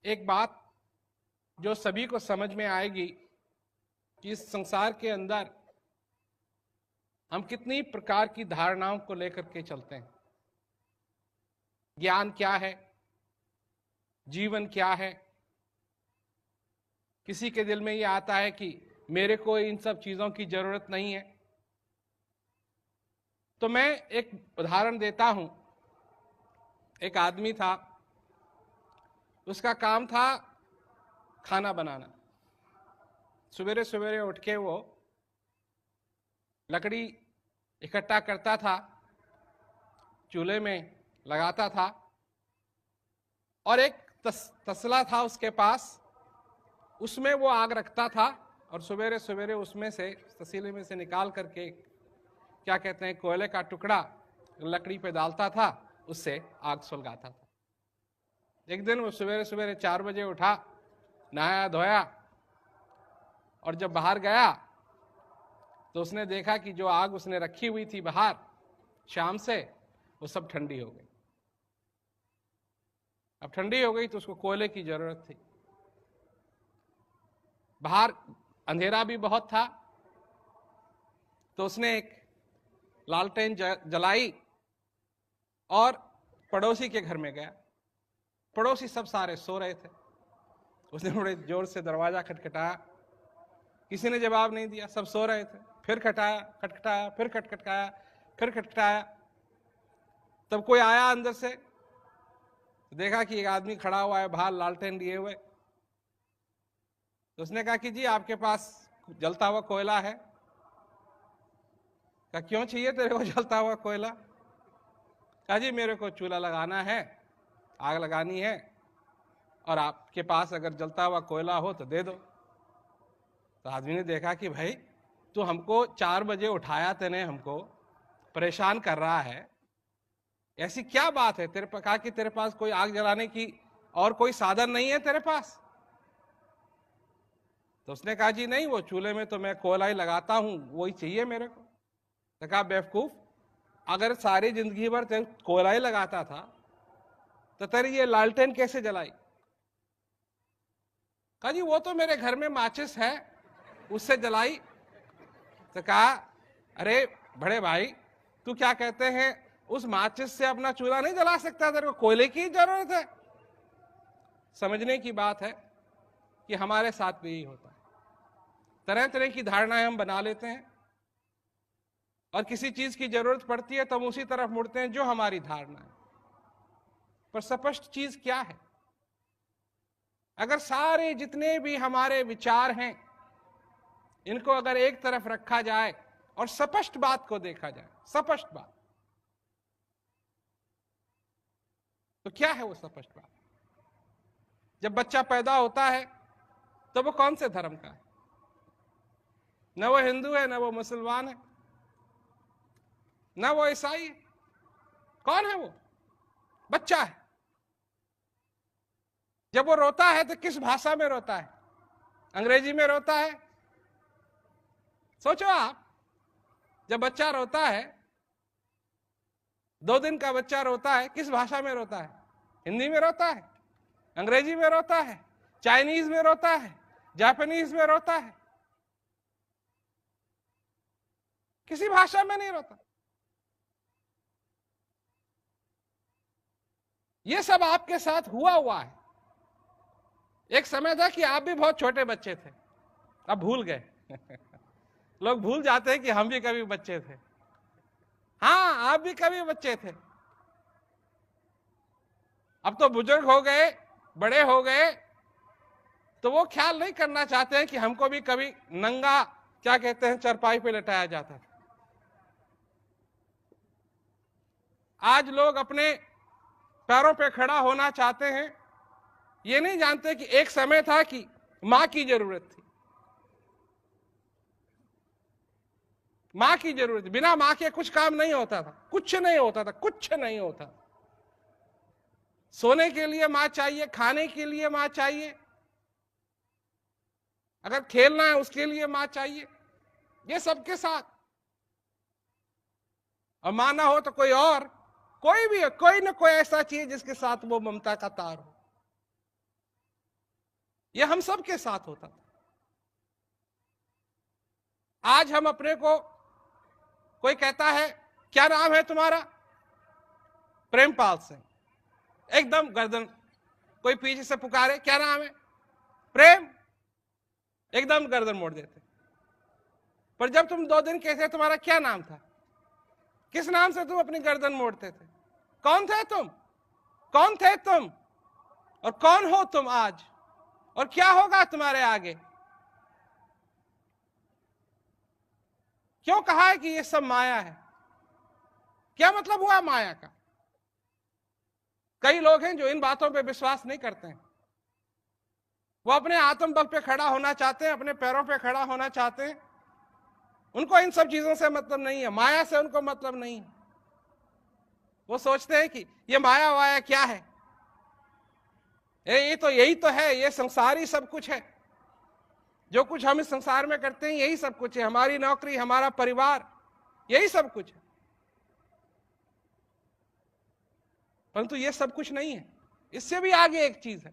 एक बात जो सभी को समझ में आएगी कि इस संसार के अंदर हम कितनी प्रकार की धारणाओं को लेकर के चलते हैं। ज्ञान क्या है, जीवन क्या है। किसी के दिल में ये आता है कि मेरे को इन सब चीजों की जरूरत नहीं है। तो मैं एक उदाहरण देता हूं। एक आदमी था, उसका काम था खाना बनाना। सवेरे सवेरे उठ के वो लकड़ी इकट्ठा करता था, चूल्हे में लगाता था और एक तसला था उसके पास, उसमें वो आग रखता था और सवेरे सवेरे उसमें से, तसीले में से निकाल करके क्या कहते हैं, कोयले का टुकड़ा लकड़ी पे डालता था, उससे आग सुलगाता था। एक दिन वो सवेरे सवेरे 4 बजे उठा, नहाया धोया और जब बाहर गया तो उसने देखा कि जो आग उसने रखी हुई थी बाहर शाम से, वो सब ठंडी हो गई। अब ठंडी हो गई तो उसको कोयले की जरूरत थी। बाहर अंधेरा भी बहुत था, तो उसने एक लालटेन जलाई और पड़ोसी के घर में गया। पड़ोसी सब सारे सो रहे थे। उसने बड़े जोर से दरवाजा खटखटाया, किसी ने जवाब नहीं दिया, सब सो रहे थे। फिर खटखटाया, फिर खटखटाया। तब कोई आया अंदर से, देखा कि एक आदमी खड़ा हुआ है बाहर लालटेन लिए हुए। तो उसने कहा कि जी आपके पास जलता हुआ कोयला है? कहा क्यों चाहिए तेरे को जलता हुआ कोयला? कहा जी मेरे को चूल्हा लगाना है, आग लगानी है, और आपके पास अगर जलता हुआ कोयला हो तो दे दो। तो आदमी ने देखा कि भाई तू हमको 4 बजे उठाया, तेने हमको परेशान कर रहा है, ऐसी क्या बात है तेरे पास? कहा कि तेरे पास कोई आग जलाने की और कोई साधन नहीं है तेरे पास? तो उसने कहा जी नहीं, वो चूल्हे में तो मैं कोयला ही लगाता हूं, वही चाहिए मेरे को। तो कहा बेवकूफ, अगर सारी जिंदगी भर तेरे कोयला ही लगाता था तो तेरी ये लालटेन कैसे जलाई? कहा जी वो तो मेरे घर में माचिस है, उससे जलाई। तो कहा अरे बड़े भाई, तू क्या कहते हैं, उस माचिस से अपना चूल्हा नहीं जला सकता, तेरे को कोयले की जरूरत है? समझने की बात है कि हमारे साथ भी यही होता है। तरह तरह की धारणाएं हम बना लेते हैं और किसी चीज की जरूरत पड़ती है तो हम उसी तरफ मुड़ते हैं जो हमारी धारणा है। पर स्पष्ट चीज क्या है? अगर सारे जितने भी हमारे विचार हैं, इनको अगर एक तरफ रखा जाए और स्पष्ट बात को देखा जाए, स्पष्ट बात, तो क्या है वो स्पष्ट बात? जब बच्चा पैदा होता है तो वो कौन से धर्म का है? न वो हिंदू है, न वो मुसलमान है, न वो ईसाई है। कौन है वो? बच्चा है। जब वो रोता है तो किस भाषा में रोता है? अंग्रेजी में रोता है? सोचो आप, जब बच्चा रोता है, 2 दिन का बच्चा रोता है, किस भाषा में रोता है? हिंदी में रोता है, अंग्रेजी में रोता है, चाइनीज में रोता है, जापानीज में रोता है, किसी भाषा में नहीं रोता। ये सब आपके साथ हुआ है। एक समय था कि आप भी बहुत छोटे बच्चे थे, अब भूल गए। लोग भूल जाते हैं कि हम भी कभी बच्चे थे। हाँ, आप भी कभी बच्चे थे। अब तो बुजुर्ग हो गए, बड़े हो गए, तो वो ख्याल नहीं करना चाहते हैं कि हमको भी कभी नंगा, क्या कहते हैं, चरपाई पे लटाया जाता था। आज लोग अपने पैरों पे खड़ा होना चाहते हैं, ये नहीं जानते कि एक समय था कि मां की जरूरत थी। मां की जरूरत, बिना मां के कुछ काम नहीं होता था, कुछ नहीं होता था, कुछ नहीं होता। सोने के लिए मां चाहिए, खाने के लिए मां चाहिए, अगर खेलना है उसके लिए मां चाहिए, ये सबके साथ। और मां ना हो तो कोई और, कोई भी हो, कोई ना कोई ऐसा चाहिए जिसके साथ वो ममता का तार हो। ये हम सब के साथ होता था। आज हम अपने को, कोई कहता है क्या नाम है तुम्हारा, प्रेमपाल सिंह, एकदम गर्दन, कोई पीछे से पुकारे क्या नाम है, प्रेम, एकदम गर्दन मोड़ देते। पर जब तुम 2 दिन कहते तुम्हारा क्या नाम था, किस नाम से तुम अपनी गर्दन मोड़ते थे, कौन थे तुम, कौन थे तुम, और कौन हो तुम आज, और क्या होगा तुम्हारे आगे। क्यों कहा है कि ये सब माया है, क्या मतलब हुआ माया का। कई लोग हैं जो इन बातों पे विश्वास नहीं करते हैं, वो अपने आत्मबल पे खड़ा होना चाहते हैं, अपने पैरों पे खड़ा होना चाहते हैं, उनको इन सब चीजों से मतलब नहीं है, माया से उनको मतलब नहीं है। वो सोचते हैं कि ये माया वाया क्या है, ये तो यही तो है, ये संसार ही सब कुछ है, जो कुछ हम इस संसार में करते हैं यही सब कुछ है, हमारी नौकरी, हमारा परिवार, यही सब कुछ है। परंतु ये सब कुछ नहीं है, इससे भी आगे एक चीज है।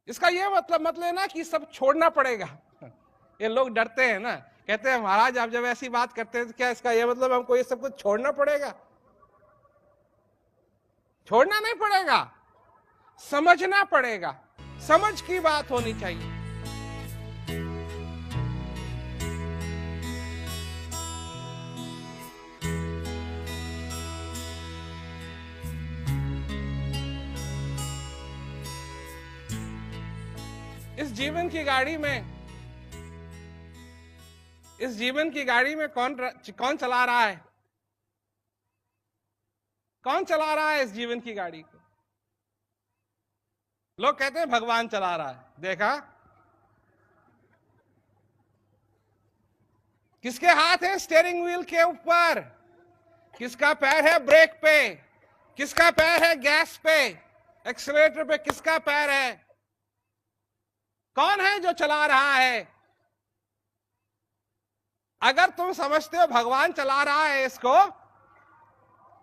इसका ये मतलब लेना कि सब छोड़ना पड़ेगा। ये लोग डरते हैं ना, कहते हैं महाराज आप जब ऐसी बात करते हैं तो क्या इसका ये मतलब हमको ये सब कुछ छोड़ना पड़ेगा। छोड़ना नहीं पड़ेगा, समझना पड़ेगा, समझ की बात होनी चाहिए। इस जीवन की गाड़ी में, इस जीवन की गाड़ी में कौन चला रहा है, कौन चला रहा है इस जीवन की गाड़ी को। लोग कहते हैं भगवान चला रहा है, देखा किसके हाथ है स्टीयरिंग व्हील के ऊपर, किसका पैर है ब्रेक पे, किसका पैर है गैस पे, एक्सीलरेटर पे किसका पैर है, कौन है जो चला रहा है। अगर तुम समझते हो भगवान चला रहा है इसको,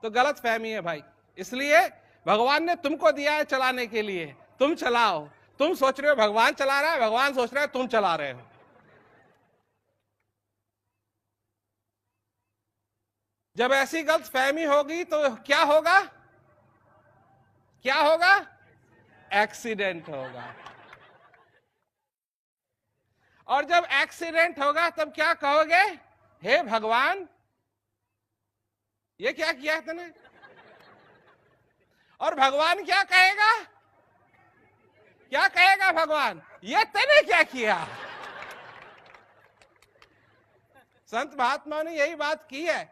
तो गलत फहमी है भाई। इसलिए भगवान ने तुमको दिया है चलाने के लिए, तुम चलाओ। तुम सोच रहे हो भगवान चला रहा है, भगवान सोच रहा है तुम चला रहे हो। जब ऐसी गलत फहमी होगी तो क्या होगा, क्या होगा, एक्सीडेंट होगा। और जब एक्सीडेंट होगा तब क्या कहोगे, हे भगवान ये क्या किया तूने। और भगवान क्या कहेगा, क्या कहेगा भगवान, ये तूने क्या किया। संत महात्मा ने यही बात की है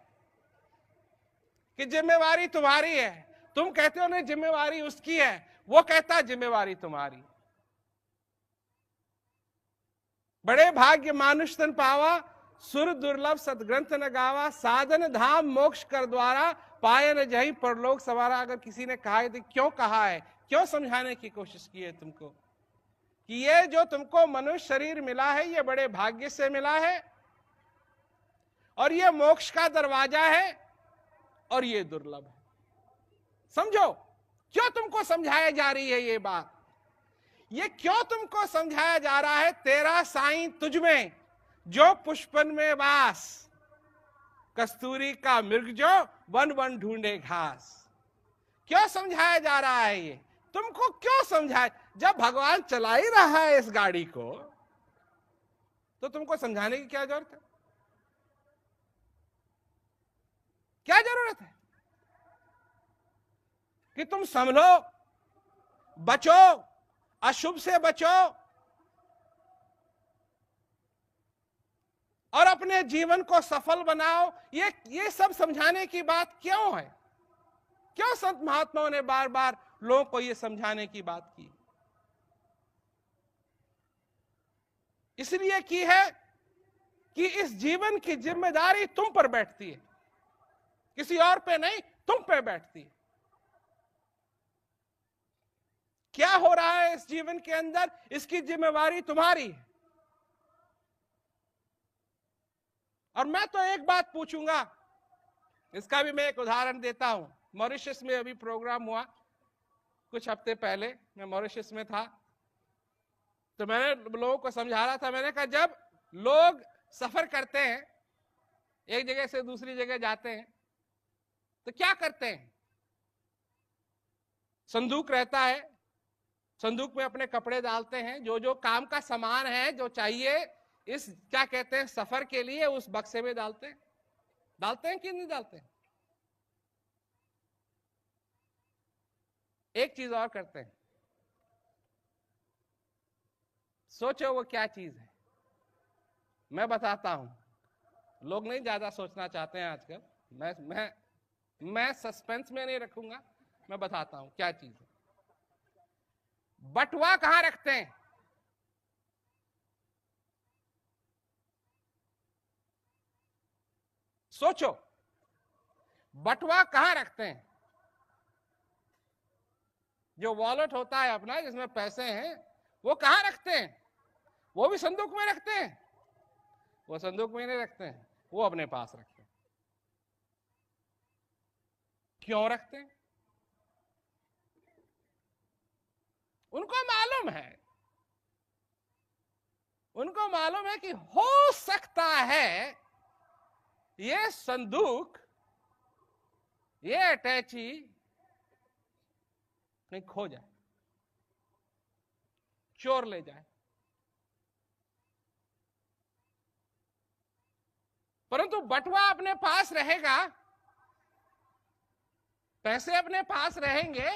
कि जिम्मेवारी तुम्हारी है। तुम कहते हो नहीं जिम्मेवारी उसकी है, वो कहता जिम्मेवारी तुम्हारी। बड़े भाग्य मानुष तन पावा, सुर दुर्लभ सदग्रंथ न गावा, साधन धाम मोक्ष कर द्वारा, पाए न जहीं परलोक सवारा। अगर किसी ने कहा है तो क्यों कहा है, क्यों समझाने की कोशिश की है तुमको कि ये जो तुमको मनुष्य शरीर मिला है ये बड़े भाग्य से मिला है, और ये मोक्ष का दरवाजा है, और ये दुर्लभ है। समझो क्यों तुमको समझाया जा रही है ये बात, ये क्यों तुमको समझाया जा रहा है। तेरा साईं तुझ में जो पुष्पन में वास, कस्तूरी का मृग जो वन वन ढूंढे घास। क्यों समझाया जा रहा है ये, तुमको क्यों समझाए। जब भगवान चला ही रहा है इस गाड़ी को तो तुमको समझाने की क्या जरूरत है, क्या जरूरत है कि तुम संभलो, बचो, अशुभ से बचो, और अपने जीवन को सफल बनाओ। ये सब समझाने की बात क्यों है, क्यों संत महात्माओं ने बार बार लोगों को ये समझाने की बात की। इसलिए की है कि इस जीवन की जिम्मेदारी तुम पर बैठती है, किसी और पे नहीं, तुम पे बैठती है। क्या हो रहा है इस जीवन के अंदर, इसकी जिम्मेवारी तुम्हारी है। और मैं तो एक बात पूछूंगा, इसका भी मैं एक उदाहरण देता हूं। मॉरिशस में अभी प्रोग्राम हुआ, कुछ हफ्ते पहले मैं मॉरिशस में था, तो मैंने लोगों को समझा रहा था। मैंने कहा जब लोग सफर करते हैं, एक जगह से दूसरी जगह जाते हैं, तो क्या करते हैं? संदूक रहता है, संदूक में अपने कपड़े डालते हैं, जो जो काम का सामान है, जो चाहिए इस क्या कहते हैं सफर के लिए, उस बक्से में डालते हैं। डालते हैं कि नहीं डालते हैं? एक चीज और करते हैं, सोचो वो क्या चीज है। मैं बताता हूं, लोग नहीं ज्यादा सोचना चाहते हैं आजकल। मैं सस्पेंस में नहीं रखूंगा, मैं बताता हूं क्या चीज है। बटुआ कहां रखते हैं? सोचो, बटुआ कहां रखते हैं? जो वॉलेट होता है अपना, जिसमें पैसे हैं, वो कहां रखते हैं? वो भी संदूक में रखते हैं? वो संदूक में नहीं रखते हैं, वो अपने पास रखते हैं। क्यों रखते हैं? उनको मालूम है कि हो सकता है ये संदूक, ये अटैची कहीं खो जाए, चोर ले जाए। परंतु बटुआ अपने पास रहेगा, पैसे अपने पास रहेंगे,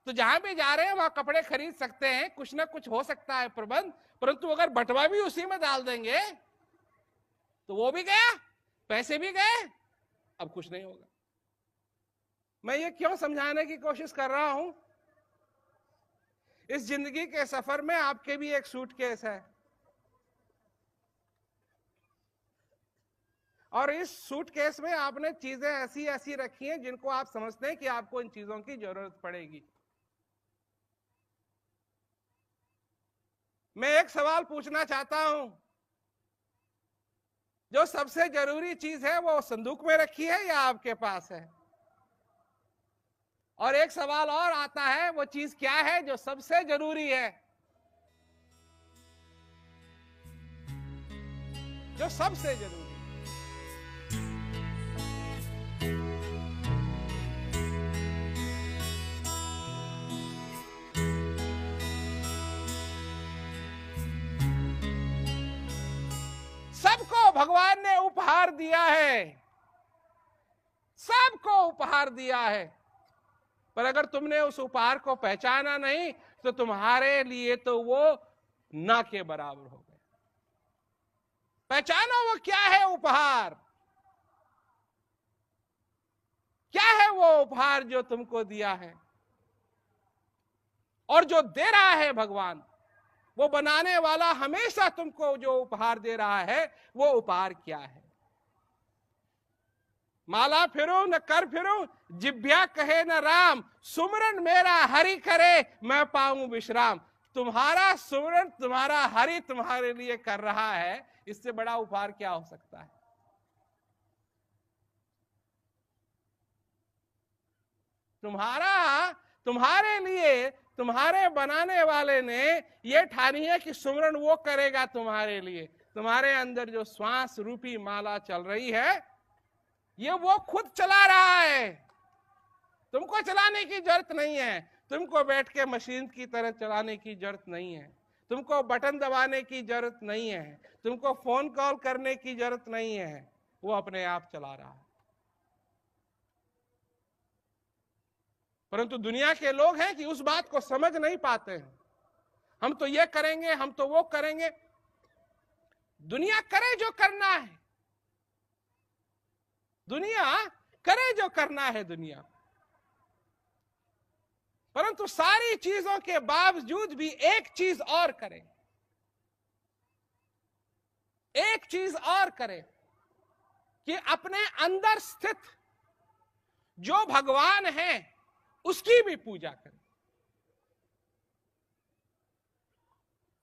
तो जहां भी जा रहे हैं वहां कपड़े खरीद सकते हैं, कुछ ना कुछ हो सकता है प्रबंध। परंतु अगर बटुआ भी उसी में डाल देंगे तो वो भी गया, पैसे भी गए, अब कुछ नहीं होगा। मैं ये क्यों समझाने की कोशिश कर रहा हूं? इस जिंदगी के सफर में आपके भी एक सूटकेस है, और इस सूटकेस में आपने चीजें ऐसी ऐसी रखी हैं जिनको आप समझते हैं कि आपको इन चीजों की जरूरत पड़ेगी। मैं एक सवाल पूछना चाहता हूं, जो सबसे जरूरी चीज है वो संदूक में रखी है या आपके पास है? और एक सवाल और आता है, वो चीज क्या है जो सबसे जरूरी है, जो सबसे जरूरी है? सबको भगवान ने उपहार दिया है, सबको उपहार दिया है, पर अगर तुमने उस उपहार को पहचाना नहीं तो तुम्हारे लिए तो वो ना के बराबर हो गए। पहचानो वो क्या है उपहार, क्या है वो उपहार जो तुमको दिया है, और जो दे रहा है भगवान, वो बनाने वाला हमेशा तुमको जो उपहार दे रहा है वो उपहार क्या है? माला फिरूं न कर फिरूं, जिभ्या कहे न राम, सुमरन मेरा हरि करे, मैं पाऊं विश्राम। तुम्हारा सुमरन, तुम्हारा हरि तुम्हारे लिए कर रहा है, इससे बड़ा उपहार क्या हो सकता है? तुम्हारे लिए, तुम्हारे बनाने वाले ने ये ठानी है कि सुमरन वो करेगा तुम्हारे लिए। तुम्हारे अंदर जो श्वास रूपी माला चल रही है, ये वो खुद चला रहा है, तुमको चलाने की जरूरत नहीं है। तुमको बैठ के मशीन की तरह चलाने की जरूरत नहीं है, तुमको बटन दबाने की जरूरत नहीं है, तुमको फोन कॉल करने की जरूरत नहीं है, वो अपने आप चला रहा है। परंतु दुनिया के लोग हैं कि उस बात को समझ नहीं पाते हैं। हम तो ये करेंगे, हम तो वो करेंगे। दुनिया करे जो करना है, दुनिया करे जो करना है दुनिया, परंतु सारी चीजों के बावजूद भी एक चीज और करें, एक चीज और करें कि अपने अंदर स्थित जो भगवान है उसकी भी पूजा करें।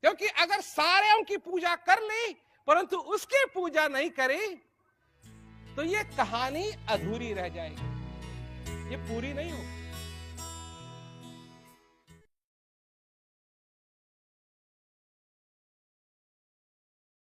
क्योंकि अगर सारे की पूजा कर ली परंतु उसकी पूजा नहीं करी तो ये कहानी अधूरी रह जाएगी, ये पूरी नहीं होगी।